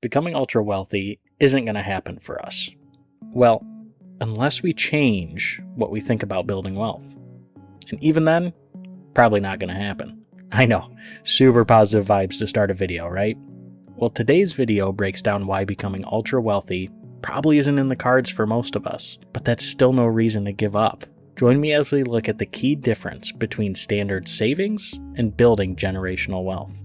becoming ultra wealthy isn't going to happen for us. Well, unless we change what we think about building wealth. And even then, probably not going to happen. I know, super positive vibes to start a video, right? Well, today's video breaks down why becoming ultra wealthy probably isn't in the cards for most of us, but that's still no reason to give up. Join me as we look at the key difference between standard savings and building generational wealth.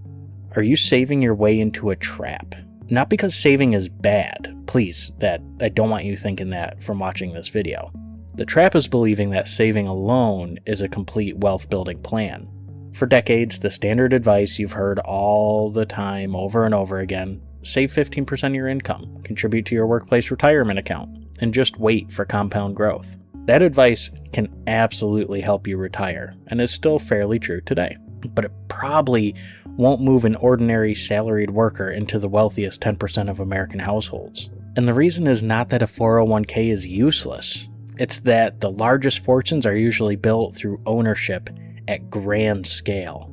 Are you saving your way into a trap? Not because saving is bad, please, I don't want you thinking that from watching this video. The trap is believing that saving alone is a complete wealth building plan. For decades, the standard advice you've heard all the time over and over again, save 15% of your income, contribute to your workplace retirement account, and just wait for compound growth. That advice can absolutely help you retire, and is still fairly true today. But it probably won't move an ordinary salaried worker into the wealthiest 10% of American households. And the reason is not that a 401k is useless. It's that the largest fortunes are usually built through ownership at grand scale.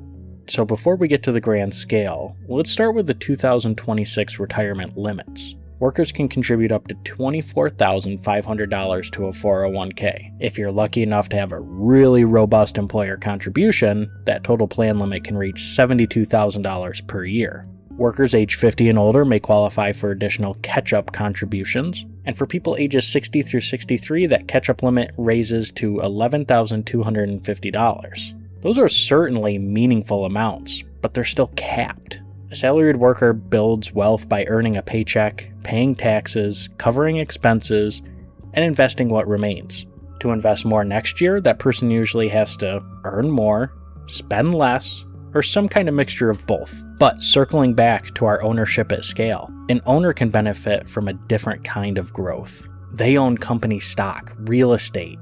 So before we get to the grand scale, let's start with the 2026 retirement limits. Workers can contribute up to $24,500 to a 401k. If you're lucky enough to have a really robust employer contribution, that total plan limit can reach $72,000 per year. Workers age 50 and older may qualify for additional catch-up contributions, and for people ages 60 through 63, that catch-up limit raises to $11,250. Those are certainly meaningful amounts, but they're still capped. A salaried worker builds wealth by earning a paycheck, paying taxes, covering expenses, and investing what remains. To invest more next year, that person usually has to earn more, spend less, or some kind of mixture of both. But circling back to our ownership at scale, an owner can benefit from a different kind of growth. They own company stock, real estate,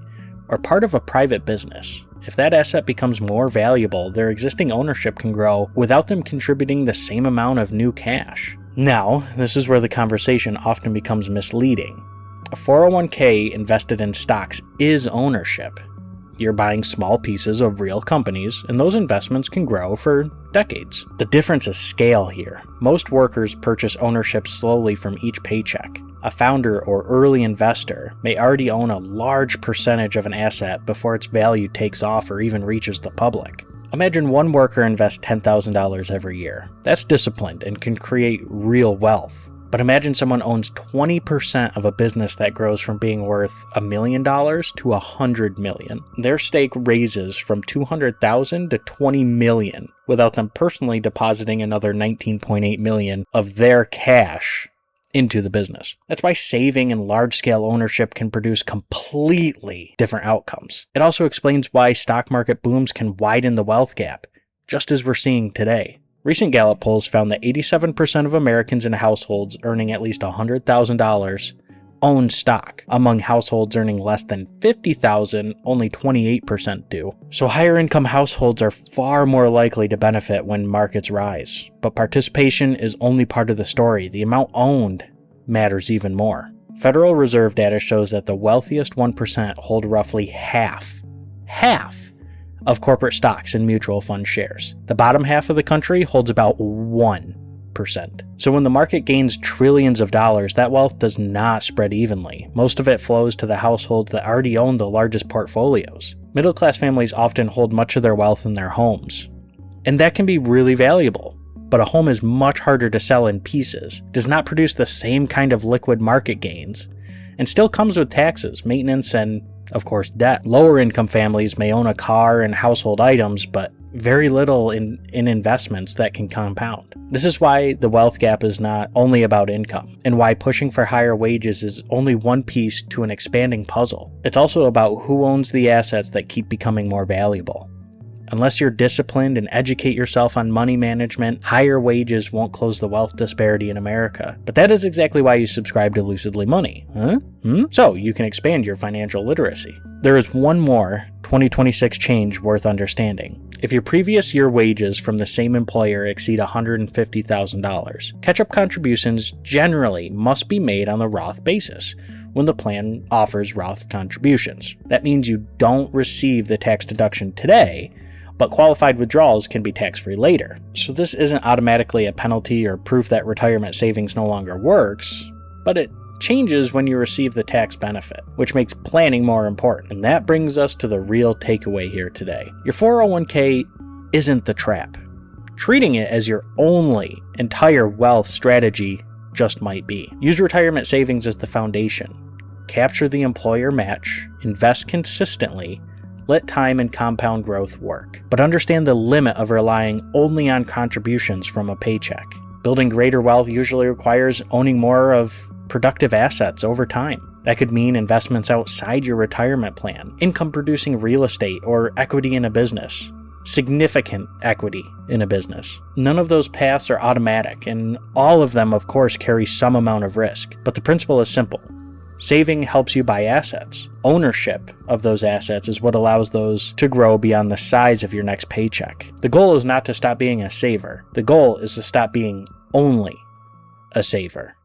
or part of a private business. If that asset becomes more valuable, their existing ownership can grow without them contributing the same amount of new cash. Now, this is where the conversation often becomes misleading. A 401k invested in stocks is ownership. You're buying small pieces of real companies, and those investments can grow for decades. The difference is scale here. Most workers purchase ownership slowly from each paycheck. A founder or early investor may already own a large percentage of an asset before its value takes off or even reaches the public. Imagine one worker invests $10,000 every year. That's disciplined and can create real wealth. But imagine someone owns 20% of a business that grows from being worth $1 million to $100 million. Their stake raises from $200,000 to $20 million without them personally depositing another $19.8 million of their cash into the business. That's why saving and large-scale ownership can produce completely different outcomes. It also explains why stock market booms can widen the wealth gap, just as we're seeing today. Recent Gallup polls found that 87% of Americans in households earning at least $100,000 own stock. Among households earning less than $50,000, only 28% do. So higher income households are far more likely to benefit when markets rise. But participation is only part of the story. The amount owned matters even more. Federal Reserve data shows that the wealthiest 1% hold roughly half of corporate stocks and mutual fund shares. The bottom half of the country holds about 1%. So when the market gains trillions of dollars, that wealth does not spread evenly. Most of it flows to the households that already own the largest portfolios. Middle-class families often hold much of their wealth in their homes. And that can be really valuable. But a home is much harder to sell in pieces, does not produce the same kind of liquid market gains, and still comes with taxes, maintenance, and of course, debt. Lower income families may own a car and household items, but very little in investments that can compound. This is why the wealth gap is not only about income, and why pushing for higher wages is only one piece to an expanding puzzle. It's also about who owns the assets that keep becoming more valuable. Unless you're disciplined and educate yourself on money management, higher wages won't close the wealth disparity in America. But that is exactly why you subscribe to Lucidly Money, So you can expand your financial literacy. There is one more 2026 change worth understanding. If your previous year wages from the same employer exceed $150,000, catch-up contributions generally must be made on the Roth basis when the plan offers Roth contributions. That means you don't receive the tax deduction today, but qualified withdrawals can be tax-free later. So this isn't automatically a penalty or proof that retirement savings no longer works, but it changes when you receive the tax benefit, which makes planning more important. And that brings us to the real takeaway here today. Your 401k isn't the trap. Treating it as your only entire wealth strategy just might be. Use retirement savings as the foundation. Capture the employer match, invest consistently, let time and compound growth work. But understand the limit of relying only on contributions from a paycheck. Building greater wealth usually requires owning more of productive assets over time. That could mean investments outside your retirement plan, income-producing real estate, or equity in a business. Significant equity in a business. None of those paths are automatic, and all of them, of course, carry some amount of risk. But the principle is simple. Saving helps you buy assets. Ownership of those assets is what allows those to grow beyond the size of your next paycheck. The goal is not to stop being a saver. The goal is to stop being only a saver.